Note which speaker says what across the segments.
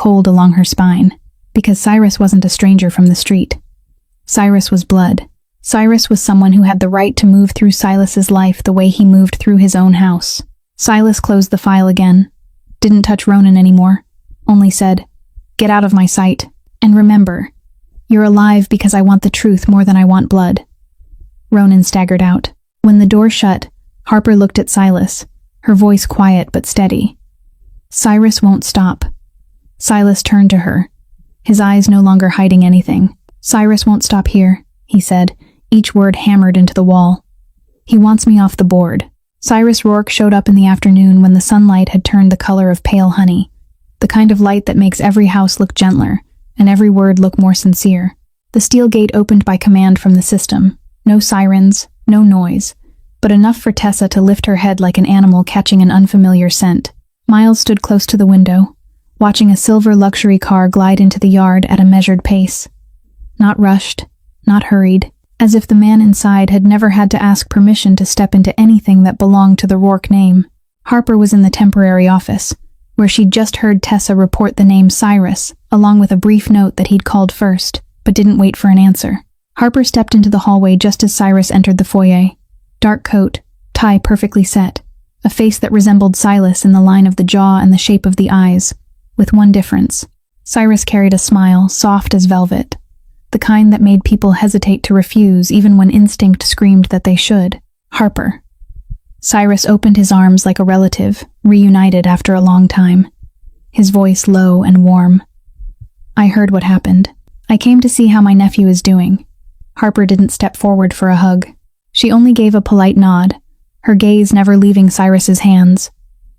Speaker 1: cold along her spine, because Cyrus wasn't a stranger from the street. Cyrus was blood. Cyrus was someone who had the right to move through Silas's life the way he moved through his own house. Silas closed the file again, didn't touch Ronan anymore, only said, "Get out of my sight, and remember, you're alive because I want the truth more than I want blood." Ronan staggered out. When the door shut, Harper looked at Silas, her voice quiet but steady. "Cyrus won't stop." Silas turned to her, his eyes no longer hiding anything. "Cyrus won't stop here," he said, each word hammered into the wall. "He wants me off the board." Cyrus Rourke showed up in the afternoon when the sunlight had turned the color of pale honey, the kind of light that makes every house look gentler and every word look more sincere. The steel gate opened by command from the system. No sirens, no noise, but enough for Tessa to lift her head like an animal catching an unfamiliar scent. Miles stood close to the window, watching a silver luxury car glide into the yard at a measured pace. Not rushed, not hurried, as if the man inside had never had to ask permission to step into anything that belonged to the Rourke name. Harper was in the temporary office, where she'd just heard Tessa report the name Cyrus, along with a brief note that he'd called first, but didn't wait for an answer. Harper stepped into the hallway just as Cyrus entered the foyer. Dark coat, tie perfectly set, a face that resembled Silas in the line of the jaw and the shape of the eyes, with one difference. Cyrus carried a smile, soft as velvet, the kind that made people hesitate to refuse even when instinct screamed that they should. Harper. Cyrus opened his arms like a relative, reunited after a long time, his voice low and warm. "I heard what happened. I came to see how my nephew is doing." Harper didn't step forward for a hug. She only gave a polite nod, her gaze never leaving Cyrus's hands,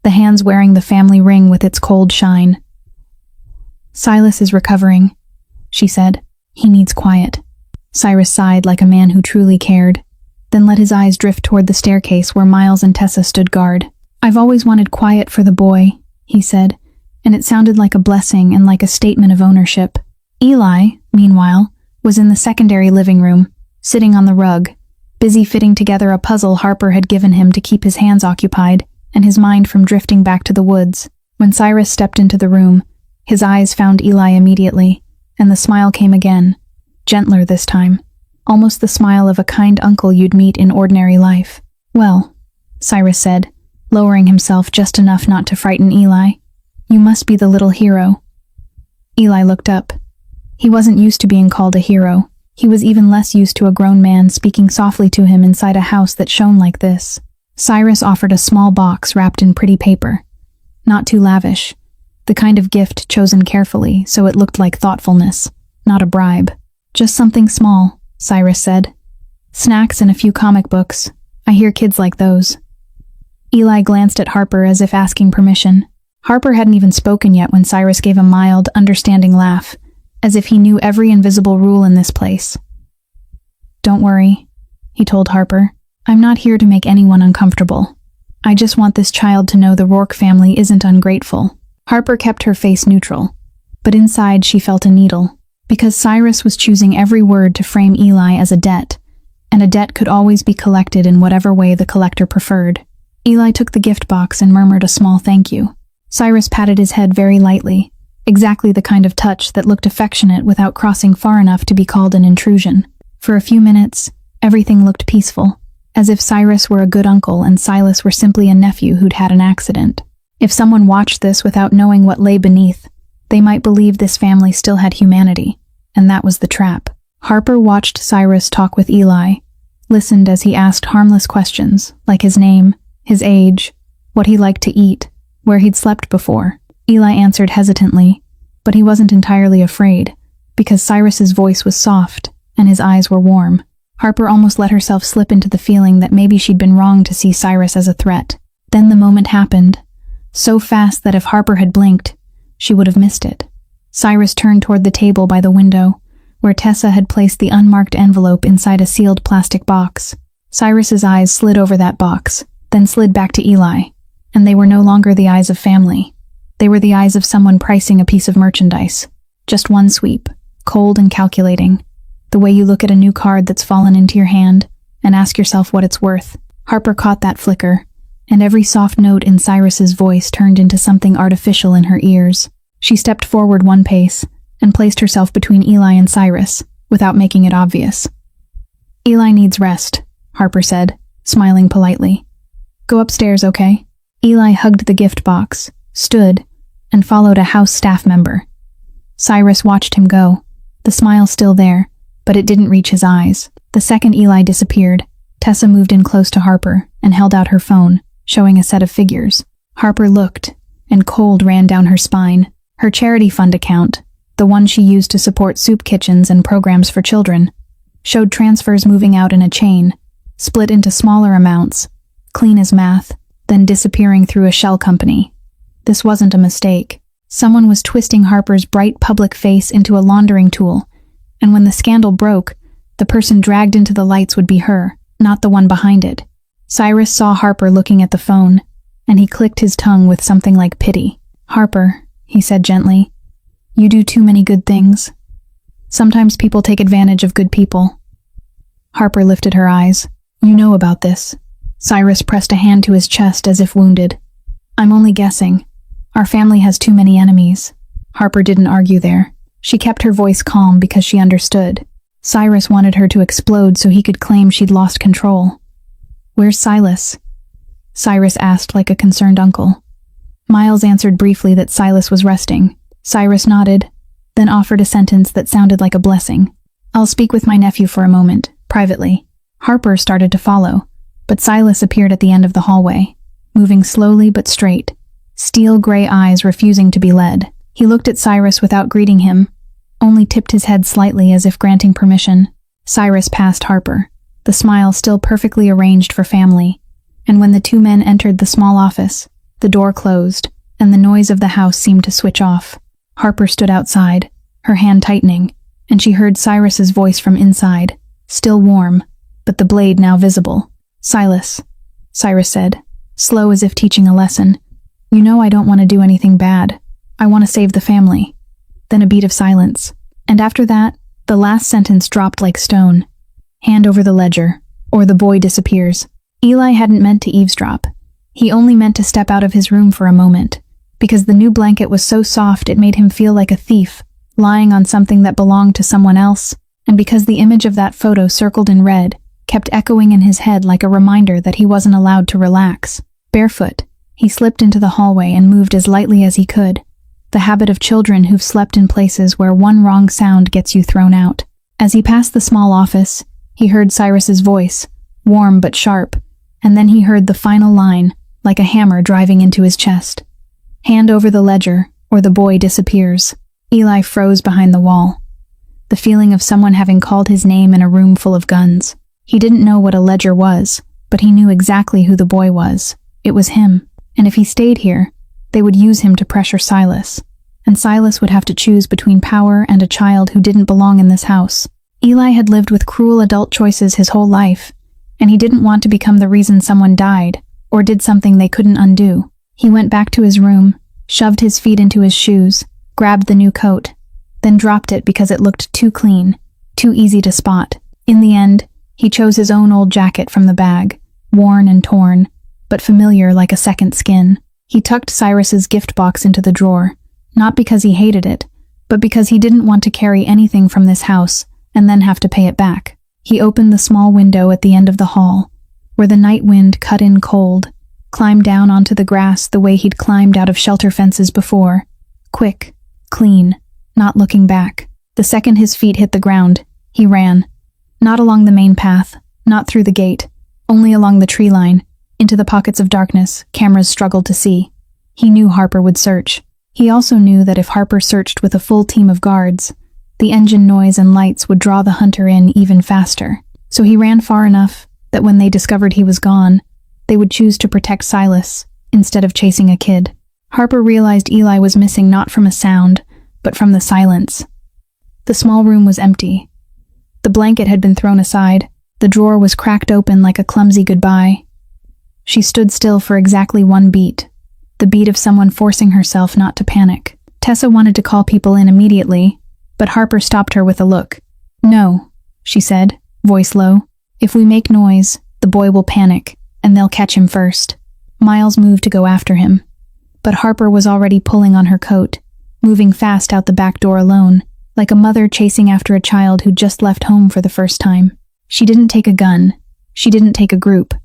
Speaker 1: the hands wearing the family ring with its cold shine. "Silas is recovering," she said. "He needs quiet." Cyrus sighed like a man who truly cared, then let his eyes drift toward the staircase where Miles and Tessa stood guard. "I've always wanted quiet for the boy," he said, and it sounded like a blessing and like a statement of ownership. Eli, meanwhile, was in the secondary living room, sitting on the rug, busy fitting together a puzzle Harper had given him to keep his hands occupied and his mind from drifting back to the woods. When Cyrus stepped into the room, his eyes found Eli immediately, and the smile came again, gentler this time, almost the smile of a kind uncle you'd meet in ordinary life. "Well," Cyrus said, lowering himself just enough not to frighten Eli, "you must be the little hero." Eli looked up. He wasn't used to being called a hero. He was even less used to a grown man speaking softly to him inside a house that shone like this. Cyrus offered a small box wrapped in pretty paper. Not too lavish, the kind of gift chosen carefully so it looked like thoughtfulness, not a bribe. "Just something small," Cyrus said. "Snacks and a few comic books. I hear kids like those." Eli glanced at Harper as if asking permission. Harper hadn't even spoken yet when Cyrus gave a mild, understanding laugh, as if he knew every invisible rule in this place. "Don't worry," he told Harper. "I'm not here to make anyone uncomfortable. I just want this child to know the Rourke family isn't ungrateful." Harper kept her face neutral, but inside she felt a needle, because Cyrus was choosing every word to frame Eli as a debt, and a debt could always be collected in whatever way the collector preferred. Eli took the gift box and murmured a small thank you. Cyrus patted his head very lightly, exactly the kind of touch that looked affectionate without crossing far enough to be called an intrusion. For a few minutes, everything looked peaceful, as if Cyrus were a good uncle and Silas were simply a nephew who'd had an accident. If someone watched this without knowing what lay beneath, they might believe this family still had humanity, and that was the trap. Harper watched Cyrus talk with Eli, listened as he asked harmless questions, like his name, his age, what he liked to eat, where he'd slept before. Eli answered hesitantly, but he wasn't entirely afraid, because Cyrus's voice was soft, and his eyes were warm. Harper almost let herself slip into the feeling that maybe she'd been wrong to see Cyrus as a threat. Then the moment happened, so fast that if Harper had blinked, she would have missed it. Cyrus turned toward the table by the window, where Tessa had placed the unmarked envelope inside a sealed plastic box. Cyrus's eyes slid over that box, then slid back to Eli, and they were no longer the eyes of family. They were the eyes of someone pricing a piece of merchandise. Just one sweep, cold and calculating, the way you look at a new card that's fallen into your hand and ask yourself what it's worth. Harper caught that flicker, and every soft note in Cyrus's voice turned into something artificial in her ears. She stepped forward one pace and placed herself between Eli and Cyrus, without making it obvious. "Eli needs rest," Harper said, smiling politely. "Go upstairs, okay?" Eli hugged the gift box, stood, and followed a house staff member. Cyrus watched him go, the smile still there, but it didn't reach his eyes. The second Eli disappeared, Tessa moved in close to Harper and held out her phone, showing a set of figures. Harper looked, and cold ran down her spine. Her charity fund account, the one she used to support soup kitchens and programs for children, showed transfers moving out in a chain, split into smaller amounts, clean as math, then disappearing through a shell company. This wasn't a mistake. Someone was twisting Harper's bright public face into a laundering tool, and when the scandal broke, the person dragged into the lights would be her, not the one behind it. Cyrus saw Harper looking at the phone, and he clicked his tongue with something like pity. "Harper," he said gently, "you do too many good things. Sometimes people take advantage of good people." Harper lifted her eyes. "You know about this." Cyrus pressed a hand to his chest as if wounded. "I'm only guessing. Our family has too many enemies." Harper didn't argue there. She kept her voice calm because she understood. Cyrus wanted her to explode so he could claim she'd lost control. "Where's Silas?" Cyrus asked like a concerned uncle. Miles answered briefly that Silas was resting. Cyrus nodded, then offered a sentence that sounded like a blessing. "I'll speak with my nephew for a moment, privately." Harper started to follow, but Silas appeared at the end of the hallway, moving slowly but straight, steel gray eyes refusing to be led. He looked at Cyrus without greeting him, only tipped his head slightly as if granting permission. Cyrus passed Harper, the smile still perfectly arranged for family, and when the two men entered the small office, the door closed, and the noise of the house seemed to switch off. Harper stood outside, her hand tightening, and she heard Cyrus's voice from inside, still warm, but the blade now visible. "Silas," Cyrus said, slow as if teaching a lesson, "you know I don't want to do anything bad. I want to save the family." Then a beat of silence, and after that, the last sentence dropped like stone. "Hand over the ledger, or the boy disappears." Eli hadn't meant to eavesdrop. He only meant to step out of his room for a moment, because the new blanket was so soft it made him feel like a thief, lying on something that belonged to someone else, and because the image of that photo circled in red kept echoing in his head like a reminder that he wasn't allowed to relax. Barefoot, he slipped into the hallway and moved as lightly as he could, the habit of children who've slept in places where one wrong sound gets you thrown out. As he passed the small office, he heard Cyrus's voice, warm but sharp, and then he heard the final line, like a hammer driving into his chest. "Hand over the ledger, or the boy disappears." Eli froze behind the wall, the feeling of someone having called his name in a room full of guns. He didn't know what a ledger was, but he knew exactly who the boy was. It was him, and if he stayed here, they would use him to pressure Silas, and Silas would have to choose between power and a child who didn't belong in this house. Eli had lived with cruel adult choices his whole life, and he didn't want to become the reason someone died, or did something they couldn't undo. He went back to his room, shoved his feet into his shoes, grabbed the new coat, then dropped it because it looked too clean, too easy to spot. In the end, he chose his own old jacket from the bag, worn and torn, but familiar like a second skin. He tucked Cyrus's gift box into the drawer, not because he hated it, but because he didn't want to carry anything from this house and then have to pay it back. He opened the small window at the end of the hall, where the night wind cut in cold, climbed down onto the grass the way he'd climbed out of shelter fences before. Quick, clean, not looking back. The second his feet hit the ground, he ran. Not along the main path, not through the gate, only along the tree line, into the pockets of darkness cameras struggled to see. He knew Harper would search. He also knew that if Harper searched with a full team of guards, the engine noise and lights would draw the hunter in even faster. So he ran far enough that when they discovered he was gone, they would choose to protect Silas instead of chasing a kid. Harper realized Eli was missing not from a sound, but from the silence. The small room was empty. The blanket had been thrown aside. The drawer was cracked open like a clumsy goodbye. She stood still for exactly one beat, the beat of someone forcing herself not to panic. Tessa wanted to call people in immediately, but Harper stopped her with a look. "No," she said, voice low. "If we make noise, the boy will panic, and they'll catch him first." Miles moved to go after him, but Harper was already pulling on her coat, moving fast out the back door alone, like a mother chasing after a child who just left home for the first time. She didn't take a gun. She didn't take a group.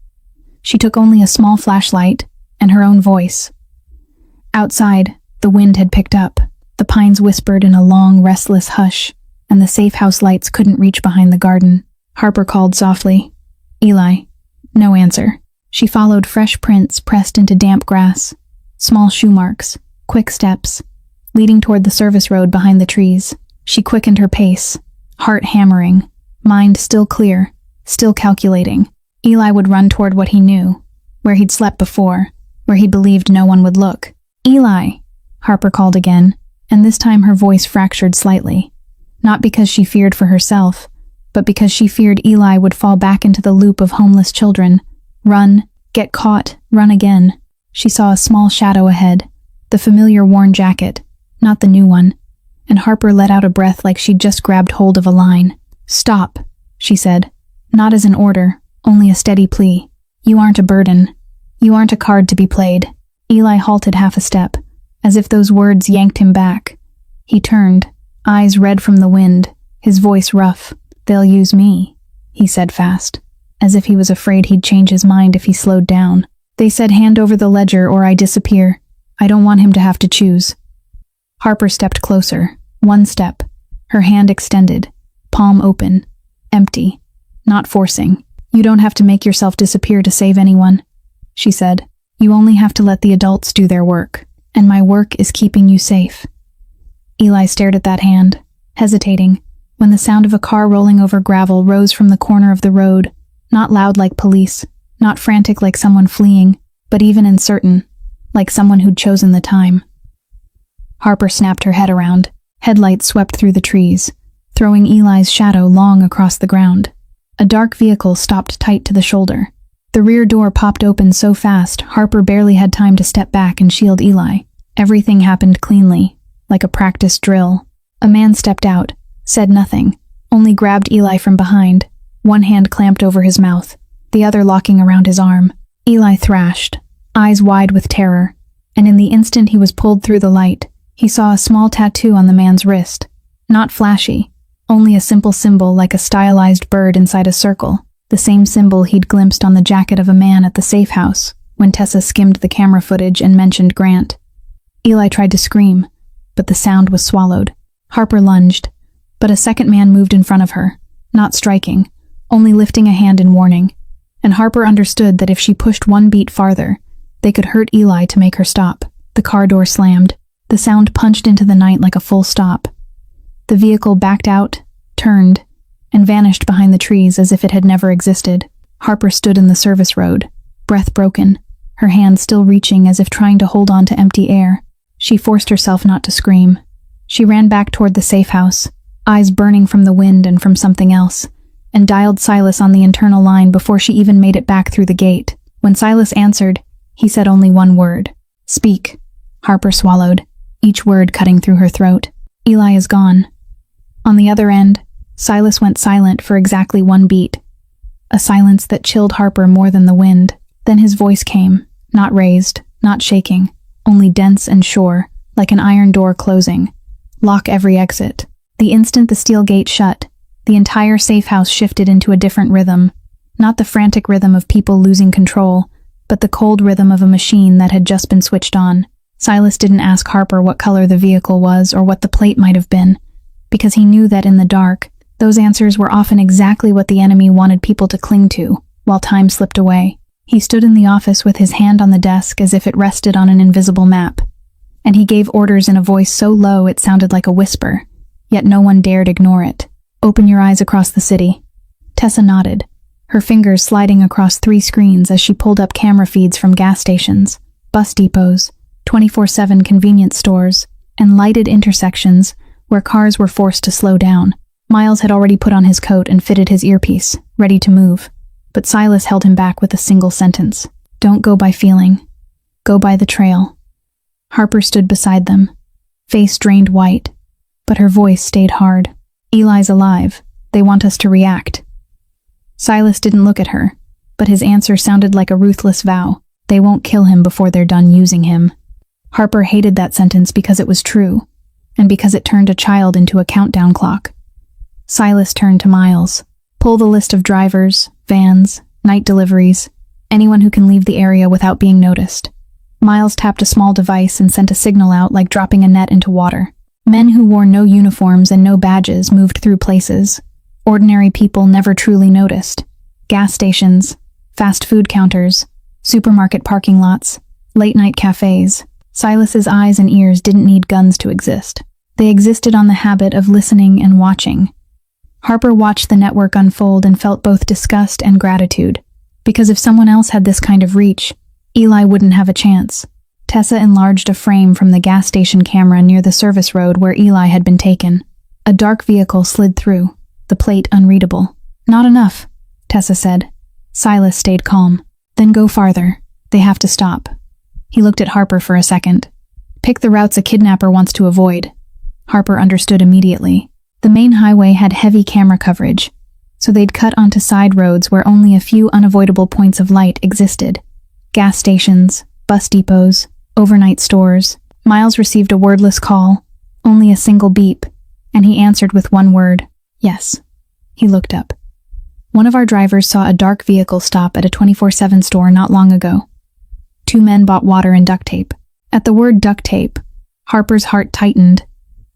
Speaker 1: She took only a small flashlight and her own voice. Outside, the wind had picked up. The pines whispered in a long, restless hush, and the safe house lights couldn't reach behind the garden. Harper called softly, "Eli." No answer. She followed fresh prints pressed into damp grass, small shoe marks, quick steps, leading toward the service road behind the trees. She quickened her pace, heart hammering, mind still clear, still calculating. Eli would run toward what he knew, where he'd slept before, where he believed no one would look. "Eli," Harper called again, and this time her voice fractured slightly. Not because she feared for herself, but because she feared Eli would fall back into the loop of homeless children. Run, get caught, run again. She saw a small shadow ahead, the familiar worn jacket, not the new one, and Harper let out a breath like she'd just grabbed hold of a line. "Stop," she said, not as an order, only a steady plea. "You aren't a burden. You aren't a card to be played." Eli halted half a step, as if those words yanked him back. He turned, eyes red from the wind, his voice rough. "They'll use me," he said fast, as if he was afraid he'd change his mind if he slowed down. "They said hand over the ledger or I disappear. I don't want him to have to choose." Harper stepped closer, one step, her hand extended, palm open, empty, not forcing. "You don't have to make yourself disappear to save anyone," she said. "You only have to let the adults do their work, and my work is keeping you safe." Eli stared at that hand, hesitating, when the sound of a car rolling over gravel rose from the corner of the road, not loud like police, not frantic like someone fleeing, but even uncertain, like someone who'd chosen the time. Harper snapped her head around. Headlights swept through the trees, throwing Eli's shadow long across the ground. A dark vehicle stopped tight to the shoulder. The rear door popped open so fast, Harper barely had time to step back and shield Eli. Everything happened cleanly, like a practiced drill. A man stepped out, said nothing, only grabbed Eli from behind, one hand clamped over his mouth, the other locking around his arm. Eli thrashed, eyes wide with terror, and in the instant he was pulled through the light, he saw a small tattoo on the man's wrist. Not flashy, only a simple symbol like a stylized bird inside a circle, the same symbol he'd glimpsed on the jacket of a man at the safe house when Tessa skimmed the camera footage and mentioned Grant. Eli tried to scream, but the sound was swallowed. Harper lunged, but a second man moved in front of her, not striking, only lifting a hand in warning, and Harper understood that if she pushed one beat farther, they could hurt Eli to make her stop. The car door slammed. The sound punched into the night like a full stop. The vehicle backed out, turned, and vanished behind the trees as if it had never existed. Harper stood in the service road, breath broken, her hand still reaching as if trying to hold on to empty air. She forced herself not to scream. She ran back toward the safe house, eyes burning from the wind and from something else, and dialed Silas on the internal line before she even made it back through the gate. When Silas answered, he said only one word. "Speak." Harper swallowed, each word cutting through her throat. "Eli is gone." On the other end, Silas went silent for exactly one beat, a silence that chilled Harper more than the wind. Then his voice came, not raised, not shaking, only dense and sure, like an iron door closing. "Lock every exit." The instant the steel gate shut, the entire safe house shifted into a different rhythm, not the frantic rhythm of people losing control, but the cold rhythm of a machine that had just been switched on. Silas didn't ask Harper what color the vehicle was or what the plate might have been, because he knew that in the dark, those answers were often exactly what the enemy wanted people to cling to, while time slipped away. He stood in the office with his hand on the desk as if it rested on an invisible map, and he gave orders in a voice so low it sounded like a whisper, yet no one dared ignore it. "Open your eyes across the city." Tessa nodded, her fingers sliding across 3 screens as she pulled up camera feeds from gas stations, bus depots, 24/7 convenience stores, and lighted intersections where cars were forced to slow down. Miles had already put on his coat and fitted his earpiece, ready to move, but Silas held him back with a single sentence. "Don't go by feeling. Go by the trail." Harper stood beside them, face drained white, but her voice stayed hard. "Eli's alive. They want us to react." Silas didn't look at her, but his answer sounded like a ruthless vow. They won't kill him before they're done using him. Harper hated that sentence because it was true. and because it turned a child into a countdown clock. Silas turned to Miles. Pull the list of drivers, vans, night deliveries, anyone who can leave the area without being noticed. Miles tapped a small device and sent a signal out like dropping a net into water. Men who wore no uniforms and no badges moved through places. Ordinary people never truly noticed. Gas stations, fast food counters, supermarket parking lots, late-night cafes. Silas's eyes and ears didn't need guns to exist. They existed on the habit of listening and watching. Harper watched the network unfold and felt both disgust and gratitude. Because if someone else had this kind of reach, Eli wouldn't have a chance. Tessa enlarged a frame from the gas station camera near the service road where Eli had been taken. A dark vehicle slid through, the plate unreadable. Not enough, Tessa said. Silas stayed calm. Then go farther. They have to stop. He looked at Harper for a second. Pick the routes a kidnapper wants to avoid. Harper understood immediately. The main highway had heavy camera coverage, so they'd cut onto side roads where only a few unavoidable points of light existed. Gas stations, bus depots, overnight stores. Miles received a wordless call, only a single beep, and he answered with one word, yes. He looked up. One of our drivers saw a dark vehicle stop at a 24/7 store not long ago. 2 men bought water and duct tape. At the word duct tape, Harper's heart tightened,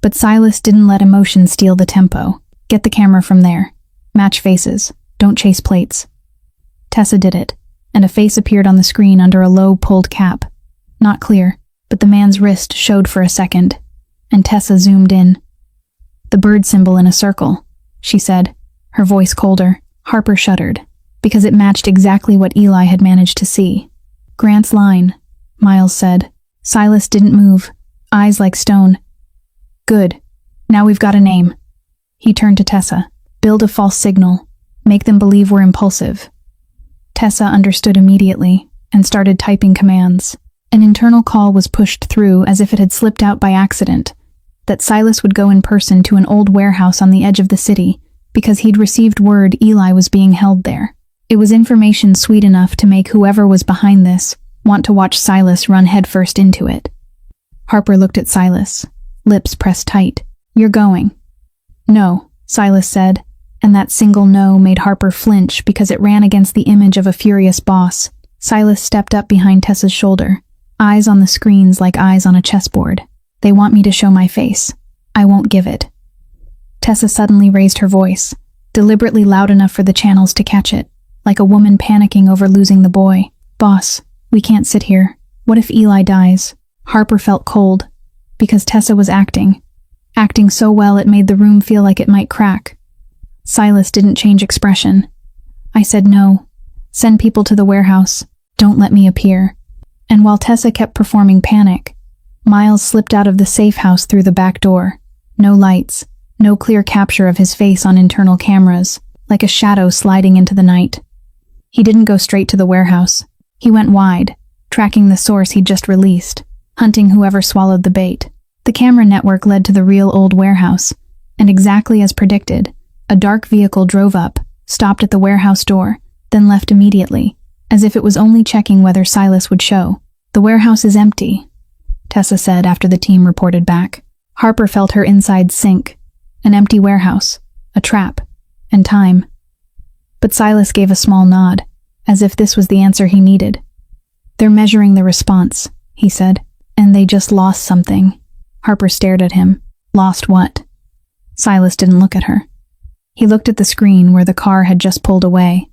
Speaker 1: but Silas didn't let emotion steal the tempo. Get the camera from there. Match faces. Don't chase plates. Tessa did it, and a face appeared on the screen under a low, pulled cap. Not clear, but the man's wrist showed for a second, and Tessa zoomed in. The bird symbol in a circle, she said, her voice colder. Harper shuddered, because it matched exactly what Eli had managed to see. Grant's line, Miles said. Silas didn't move, eyes like stone. Good. Now we've got a name. He turned to Tessa. Build a false signal. Make them believe we're impulsive. Tessa understood immediately and started typing commands. An internal call was pushed through as if it had slipped out by accident, that Silas would go in person to an old warehouse on the edge of the city, because he'd received word Eli was being held there. It was information sweet enough to make whoever was behind this want to watch Silas run headfirst into it. Harper looked at Silas, lips pressed tight. You're going. No, Silas said, and that single no made Harper flinch because it ran against the image of a furious boss. Silas stepped up behind Tessa's shoulder, eyes on the screens like eyes on a chessboard. They want me to show my face. I won't give it. Tessa suddenly raised her voice, deliberately loud enough for the channels to catch it, like a woman panicking over losing the boy. Boss, we can't sit here. What if Eli dies? Harper felt cold, because Tessa was acting so well it made the room feel like it might crack. Silas didn't change expression. I said no. Send people to the warehouse. Don't let me appear. And while Tessa kept performing panic, Miles slipped out of the safe house through the back door. No lights. No clear capture of his face on internal cameras, like a shadow sliding into the night. He didn't go straight to the warehouse. He went wide, tracking the source he'd just released, hunting whoever swallowed the bait. The camera network led to the real old warehouse, and exactly as predicted, a dark vehicle drove up, stopped at the warehouse door, then left immediately, as if it was only checking whether Silas would show. The warehouse is empty, Tessa said after the team reported back. Harper felt her insides sink. An empty warehouse, a trap, and time. But Silas gave a small nod, as if this was the answer he needed. They're measuring the response, he said, and they just lost something. Harper stared at him. Lost what? Silas didn't look at her. He looked at the screen where the car had just pulled away.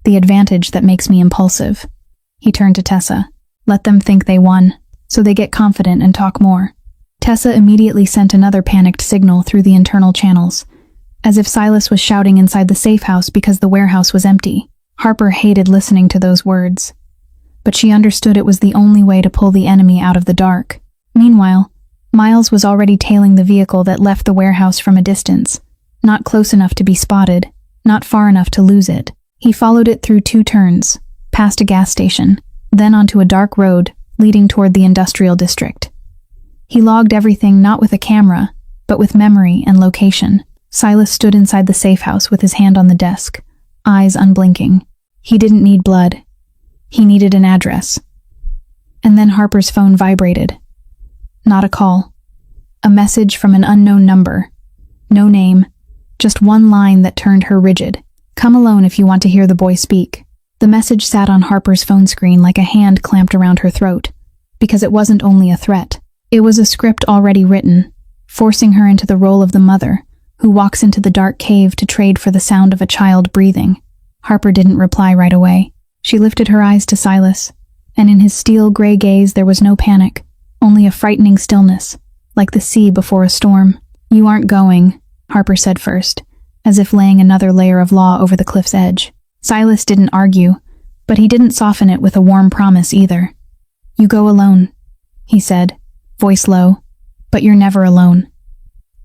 Speaker 1: The advantage that makes me impulsive. He turned to Tessa. Let them think they won, so they get confident and talk more. Tessa immediately sent another panicked signal through the internal channels, as if Silas was shouting inside the safe house because the warehouse was empty. Harper hated listening to those words, but she understood it was the only way to pull the enemy out of the dark. Meanwhile, Miles was already tailing the vehicle that left the warehouse from a distance, not close enough to be spotted, not far enough to lose it. He followed it through 2 turns, past a gas station, then onto a dark road leading toward the industrial district. He logged everything not with a camera, but with memory and location. Silas stood inside the safe house with his hand on the desk, eyes unblinking. He didn't need blood. He needed an address. And then Harper's phone vibrated. Not a call. A message from an unknown number. No name. Just one line that turned her rigid. Come alone if you want to hear the boy speak. The message sat on Harper's phone screen like a hand clamped around her throat. Because it wasn't only a threat. It was a script already written, forcing her into the role of the mother, who walks into the dark cave to trade for the sound of a child breathing. Harper didn't reply right away. She lifted her eyes to Silas, and in his steel-gray gaze there was no panic, only a frightening stillness, like the sea before a storm. You aren't going, Harper said first, as if laying another layer of law over the cliff's edge. Silas didn't argue, but he didn't soften it with a warm promise either. You go alone, he said, voice low, but you're never alone.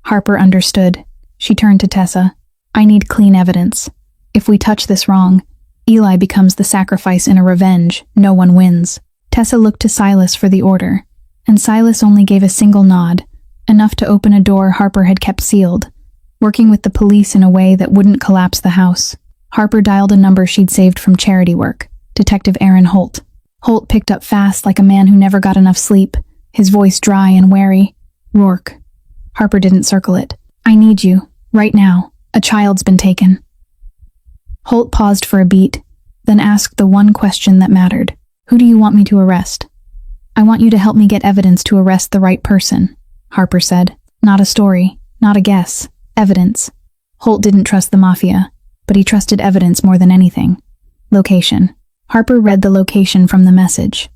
Speaker 1: Harper understood. She turned to Tessa. I need clean evidence. If we touch this wrong, Eli becomes the sacrifice in a revenge. No one wins. Tessa looked to Silas for the order, and Silas only gave a single nod, enough to open a door Harper had kept sealed, working with the police in a way that wouldn't collapse the house. Harper dialed a number she'd saved from charity work, Detective Aaron Holt. Holt picked up fast like a man who never got enough sleep, his voice dry and wary. Rourke. Harper didn't circle it. I need you, right now. A child's been taken. Holt paused for a beat, then asked the one question that mattered. Who do you want me to arrest? I want you to help me get evidence to arrest the right person, Harper said. Not a story, not a guess. Evidence. Holt didn't trust the Mafia, but he trusted evidence more than anything. Location. Harper read the location from the message.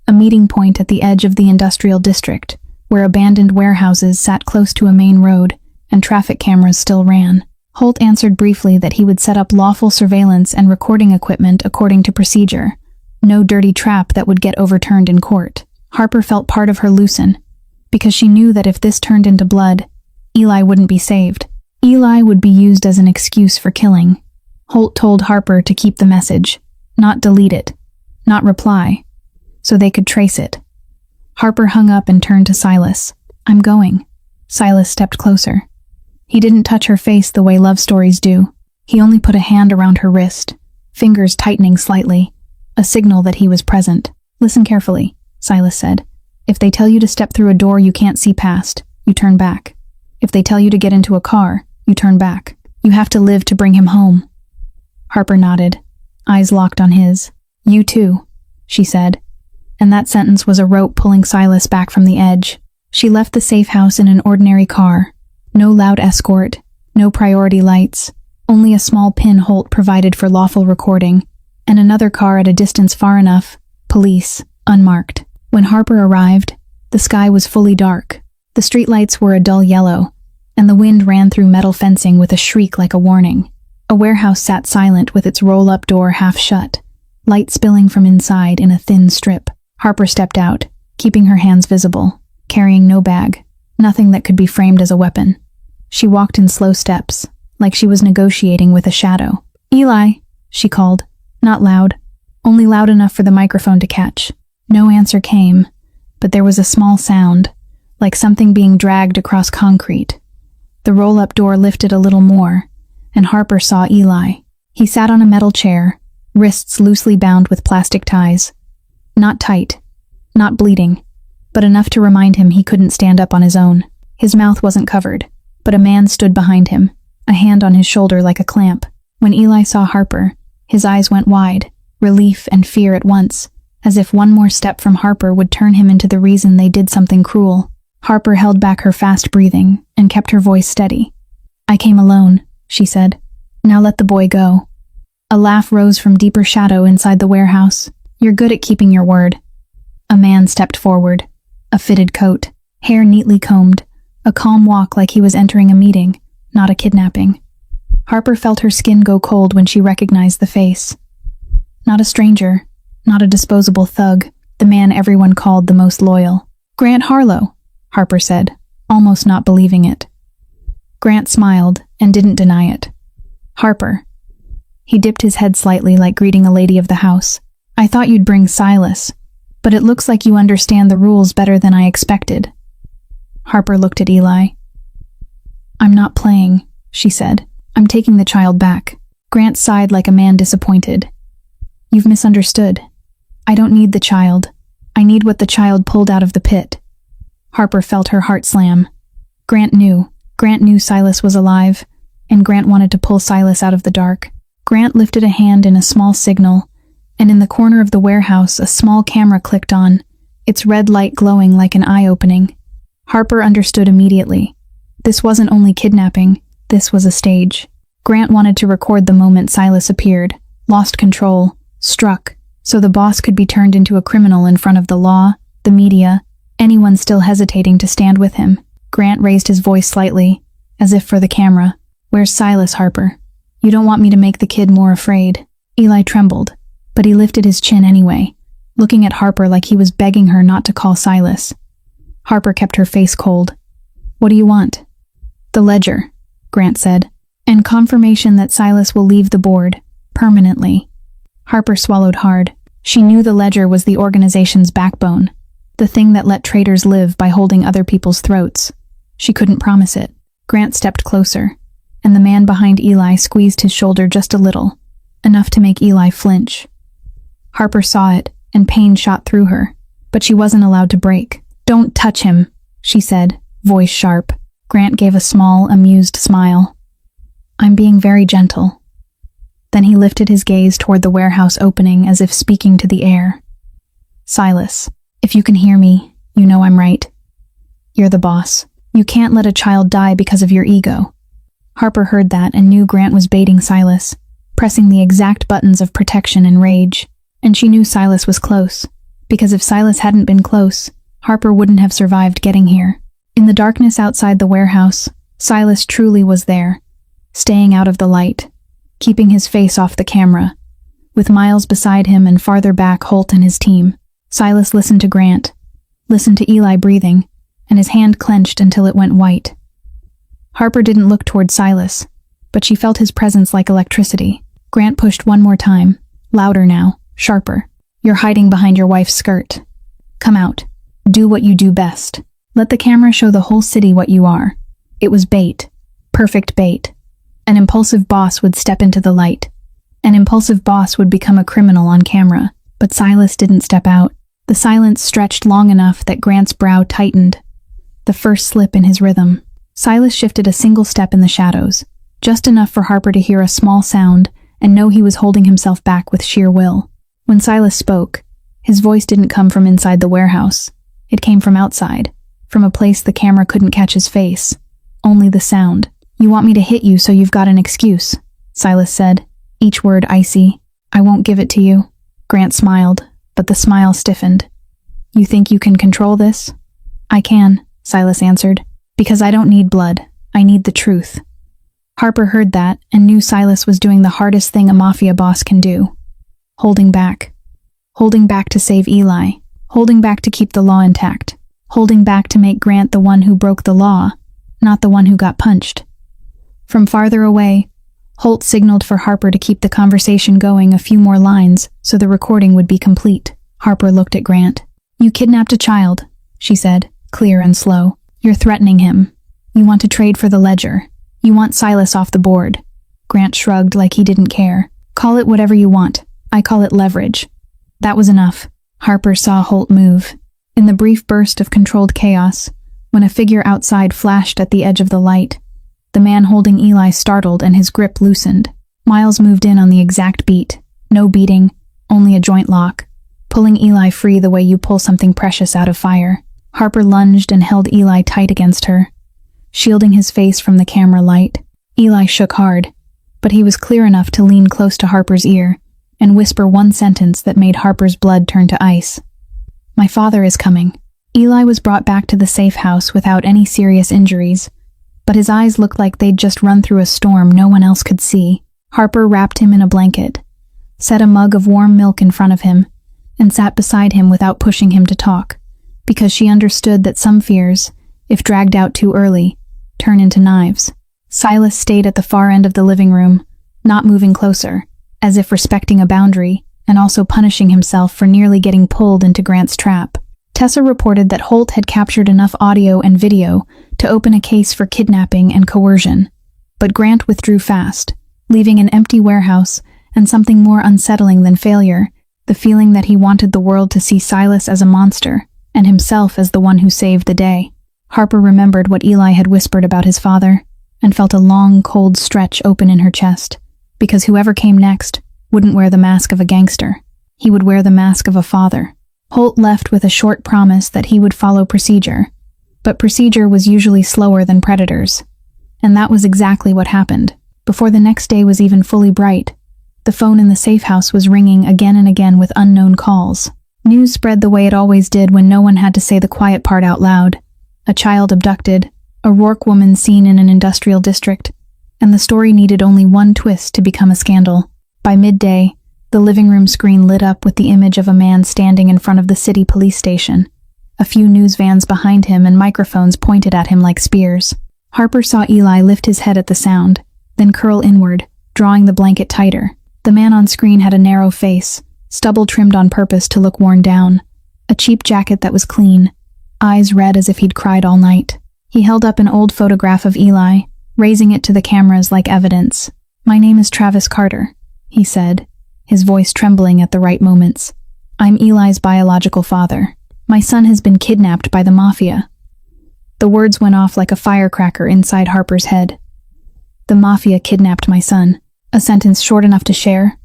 Speaker 1: A meeting point at the edge of the industrial district, where abandoned warehouses sat close to a main road and traffic cameras still ran. Holt answered briefly that he would set up lawful surveillance and recording equipment according to procedure. No dirty trap that would get overturned in court. Harper felt part of her loosen, because she knew that if this turned into blood, Eli wouldn't be saved. Eli would be used as an excuse for killing. Holt told Harper to keep the message, not delete it, not reply, so they could trace it. Harper hung up and turned to Silas. I'm going. Silas stepped closer. He didn't touch her face the way love stories do. He only put a hand around her wrist, fingers tightening slightly, a signal that he was present. Listen carefully, Silas said. If they tell you to step through a door you can't see past, you turn back. If they tell you to get into a car, you turn back. You have to live to bring him home. Harper nodded, eyes locked on his. You too, she said, and that sentence was a rope pulling Silas back from the edge. She left the safe house in an ordinary car. No loud escort, no priority lights, only a small pin Holt provided for lawful recording, and another car at a distance far enough, police, unmarked. When Harper arrived, the sky was fully dark. The streetlights were a dull yellow, and the wind ran through metal fencing with a shriek like a warning. A warehouse sat silent with its roll-up door half shut, light spilling from inside in a thin strip. Harper stepped out, keeping her hands visible, carrying no bag, nothing that could be framed as a weapon. She walked in slow steps, like she was negotiating with a shadow. Eli, she called, not loud, only loud enough for the microphone to catch. No answer came, but there was a small sound, like something being dragged across concrete. The roll-up door lifted a little more, and Harper saw Eli. He sat on a metal chair, wrists loosely bound with plastic ties. Not tight, not bleeding, but enough to remind him he couldn't stand up on his own. His mouth wasn't covered, but a man stood behind him, a hand on his shoulder like a clamp. When Eli saw Harper, his eyes went wide, relief and fear at once, as if one more step from Harper would turn him into the reason they did something cruel. Harper held back her fast breathing and kept her voice steady. I came alone, she said. Now let the boy go. A laugh rose from deeper shadow inside the warehouse. You're good at keeping your word. A man stepped forward, a fitted coat, hair neatly combed, a calm walk like he was entering a meeting, not a kidnapping. Harper felt her skin go cold when she recognized the face. Not a stranger, not a disposable thug, the man everyone called the most loyal. Grant Harlow, Harper said, almost not believing it. Grant smiled and didn't deny it. Harper. He dipped his head slightly like greeting a lady of the house. I thought you'd bring Silas, but it looks like you understand the rules better than I expected. Harper looked at Eli. I'm not playing, she said. I'm taking the child back. Grant sighed like a man disappointed. You've misunderstood. I don't need the child. I need what the child pulled out of the pit. Harper felt her heart slam. Grant knew Silas was alive, and Grant wanted to pull Silas out of the dark. Grant lifted a hand in a small signal, and in the corner of the warehouse a small camera clicked on, its red light glowing like an eye opening. Harper understood immediately. This wasn't only kidnapping, this was a stage. Grant wanted to record the moment Silas appeared, lost control, struck, so the boss could be turned into a criminal in front of the law, the media, anyone still hesitating to stand with him. Grant raised his voice slightly, as if for the camera. "Where's Silas, Harper? You don't want me to make the kid more afraid." Eli trembled, but he lifted his chin anyway, looking at Harper like he was begging her not to call Silas. Harper kept her face cold. "What do you want?" "The ledger," Grant said, "and confirmation that Silas will leave the board, permanently." Harper swallowed hard. She knew the ledger was the organization's backbone, the thing that let traitors live by holding other people's throats. She couldn't promise it. Grant stepped closer, and the man behind Eli squeezed his shoulder just a little, enough to make Eli flinch. Harper saw it, and pain shot through her, but she wasn't allowed to break. "Don't touch him," she said, voice sharp. Grant gave a small, amused smile. "I'm being very gentle." Then he lifted his gaze toward the warehouse opening as if speaking to the air. "Silas, if you can hear me, you know I'm right. You're the boss. You can't let a child die because of your ego." Harper heard that and knew Grant was baiting Silas, pressing the exact buttons of protection and rage. And she knew Silas was close, because if Silas hadn't been close, Harper wouldn't have survived getting here. In the darkness outside the warehouse, Silas truly was there, staying out of the light, keeping his face off the camera, with Miles beside him and farther back Holt and his team. Silas listened to Grant, listened to Eli breathing, and his hand clenched until it went white. Harper didn't look toward Silas, but she felt his presence like electricity. Grant pushed one more time, louder now, sharper. "You're hiding behind your wife's skirt. Come out. Do what you do best. Let the camera show the whole city what you are." It was bait. Perfect bait. An impulsive boss would step into the light. An impulsive boss would become a criminal on camera. But Silas didn't step out. The silence stretched long enough that Grant's brow tightened. The first slip in his rhythm. Silas shifted a single step in the shadows, just enough for Harper to hear a small sound and know he was holding himself back with sheer will. When Silas spoke, his voice didn't come from inside the warehouse. It came from outside, from a place the camera couldn't catch his face. Only the sound. "You want me to hit you so you've got an excuse," Silas said, each word icy. "I won't give it to you." Grant smiled, but the smile stiffened. "You think you can control this?" "I can," Silas answered, "because I don't need blood. I need the truth." Harper heard that and knew Silas was doing the hardest thing a Mafia boss can do. Holding back. Holding back to save Eli. Holding back to keep the law intact. Holding back to make Grant the one who broke the law, not the one who got punched. From farther away, Holt signaled for Harper to keep the conversation going a few more lines so the recording would be complete. Harper looked at Grant. "You kidnapped a child," she said, clear and slow. "You're threatening him. You want to trade for the ledger. You want Silas off the board." Grant shrugged like he didn't care. "Call it whatever you want. I call it leverage." That was enough. Harper saw Holt move. In the brief burst of controlled chaos, when a figure outside flashed at the edge of the light, the man holding Eli startled and his grip loosened. Miles moved in on the exact beat. No beating, only a joint lock, pulling Eli free the way you pull something precious out of fire. Harper lunged and held Eli tight against her, shielding his face from the camera light. Eli shook hard, but he was clear enough to lean close to Harper's ear and whisper one sentence that made Harper's blood turn to ice. "My father is coming." Eli was brought back to the safe house without any serious injuries, but his eyes looked like they'd just run through a storm no one else could see. Harper wrapped him in a blanket, set a mug of warm milk in front of him, and sat beside him without pushing him to talk, because she understood that some fears, if dragged out too early, turn into knives. Silas stayed at the far end of the living room, not moving closer, as if respecting a boundary, and also punishing himself for nearly getting pulled into Grant's trap. Tessa reported that Holt had captured enough audio and video to open a case for kidnapping and coercion, but Grant withdrew fast, leaving an empty warehouse and something more unsettling than failure, the feeling that he wanted the world to see Silas as a monster, and himself as the one who saved the day. Harper remembered what Eli had whispered about his father, and felt a long, cold stretch open in her chest, because whoever came next wouldn't wear the mask of a gangster. He would wear the mask of a father. Holt left with a short promise that he would follow procedure, but procedure was usually slower than predators. And that was exactly what happened. Before the next day was even fully bright, the phone in the safe house was ringing again and again with unknown calls. News spread the way it always did when no one had to say the quiet part out loud. A child abducted, a Rourke woman seen in an industrial district, and the story needed only one twist to become a scandal. By midday, the living room screen lit up with the image of a man standing in front of the city police station. A few news vans behind him and microphones pointed at him like spears. Harper saw Eli lift his head at the sound, then curl inward, drawing the blanket tighter. The man on screen had a narrow face, stubble trimmed on purpose to look worn down, a cheap jacket that was clean, eyes red as if he'd cried all night. He held up an old photograph of Eli, raising it to the cameras like evidence. "My name is Travis Carter," he said, his voice trembling at the right moments. "I'm Eli's biological father. My son has been kidnapped by the Mafia." The words went off like a firecracker inside Harper's head. "The Mafia kidnapped my son." A sentence short enough to share,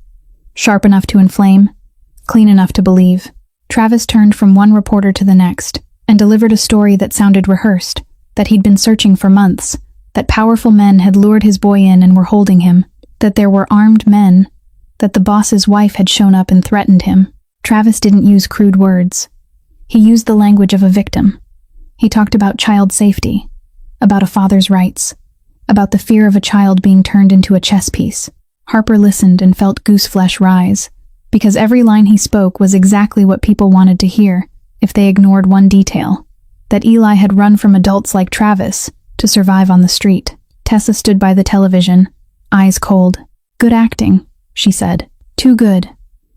Speaker 1: sharp enough to inflame, clean enough to believe. Travis turned from one reporter to the next, and delivered a story that sounded rehearsed, that he'd been searching for months, that powerful men had lured his boy in and were holding him, that there were armed men, that the boss's wife had shown up and threatened him. Travis didn't use crude words. He used the language of a victim. He talked about child safety, about a father's rights, about the fear of a child being turned into a chess piece. Harper listened and felt gooseflesh rise, because every line he spoke was exactly what people wanted to hear if they ignored one detail, that Eli had run from adults like Travis to survive on the street. Tessa stood by the television, eyes cold. "Good acting," she said. "Too good,"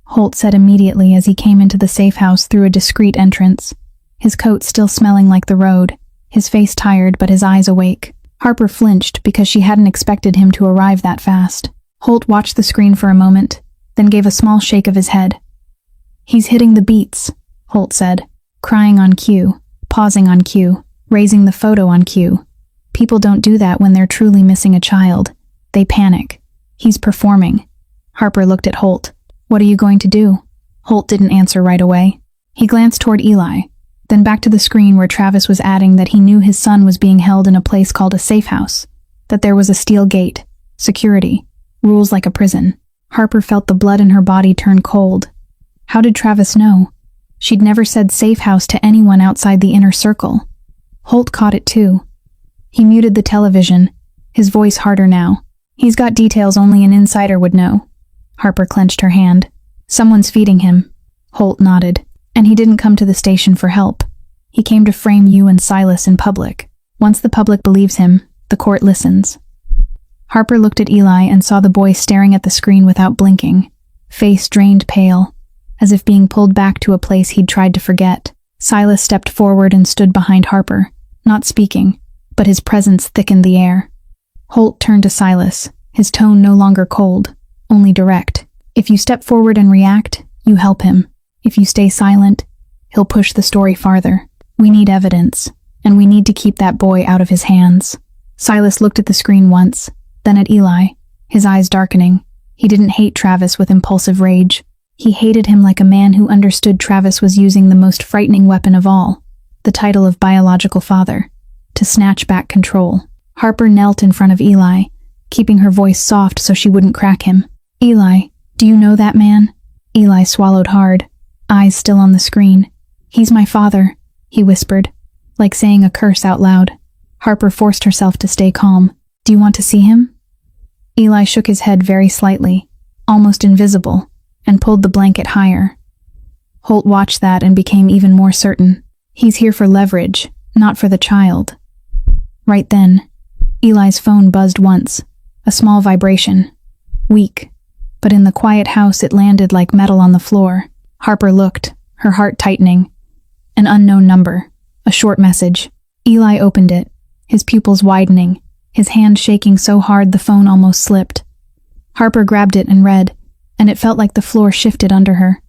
Speaker 1: Holt said immediately as he came into the safe house through a discreet entrance, his coat still smelling like the road, his face tired but his eyes awake. Harper flinched because she hadn't expected him to arrive that fast. Holt watched the screen for a moment, then gave a small shake of his head. "He's hitting the beats," Holt said, crying on cue, pausing on cue, raising the photo on cue. People don't do that when they're truly missing a child. They panic. "He's performing." Harper looked at Holt. "What are you going to do?" Holt didn't answer right away. He glanced toward Eli, then back to the screen where Travis was adding that he knew his son was being held in a place called a safe house, that there was a steel gate, security, rules like a prison. Harper felt the blood in her body turn cold. How did Travis know? She'd never said safe house to anyone outside the inner circle. Holt caught it too. He muted the television, his voice harder now. "He's got details only an insider would know." Harper clenched her hand. "Someone's feeding him." Holt nodded. "And he didn't come to the station for help. He came to frame you and Silas in public. Once the public believes him, the court listens." Harper looked at Eli and saw the boy staring at the screen without blinking, face drained pale, as if being pulled back to a place he'd tried to forget. Silas stepped forward and stood behind Harper, not speaking, but his presence thickened the air. Holt turned to Silas, his tone no longer cold, only direct. "If you step forward and react, you help him. If you stay silent, he'll push the story farther. We need evidence, and we need to keep that boy out of his hands." Silas looked at the screen once, then at Eli, his eyes darkening. He didn't hate Travis with impulsive rage. He hated him like a man who understood Travis was using the most frightening weapon of all, the title of biological father, to snatch back control. Harper knelt in front of Eli, keeping her voice soft so she wouldn't crack him. "Eli, do you know that man?" Eli swallowed hard, eyes still on the screen. "He's my father," he whispered, like saying a curse out loud. Harper forced herself to stay calm. "Do you want to see him?" Eli shook his head very slightly, almost invisible, and pulled the blanket higher. Holt watched that and became even more certain. He's here for leverage, not for the child. Right then, Eli's phone buzzed once, a small vibration, weak, but in the quiet house it landed like metal on the floor. Harper looked, her heart tightening. An unknown number, a short message. Eli opened it, his pupils widening, his hand shaking so hard the phone almost slipped. Harper grabbed it and read, and it felt like the floor shifted under her.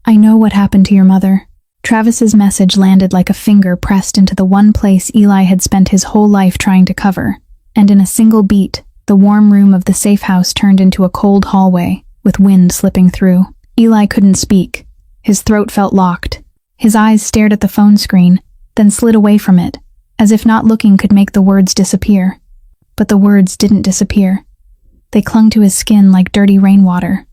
Speaker 1: "I know what happened to your mother. Travis's message landed like a finger pressed into the one place Eli had spent his whole life trying to cover, and in a single beat, the warm room of the safe house turned into a cold hallway, with wind slipping through. Eli couldn't speak. His throat felt locked. His eyes stared at the phone screen, then slid away from it, as if not looking could make the words disappear. But the words didn't disappear. They clung to his skin like dirty rainwater.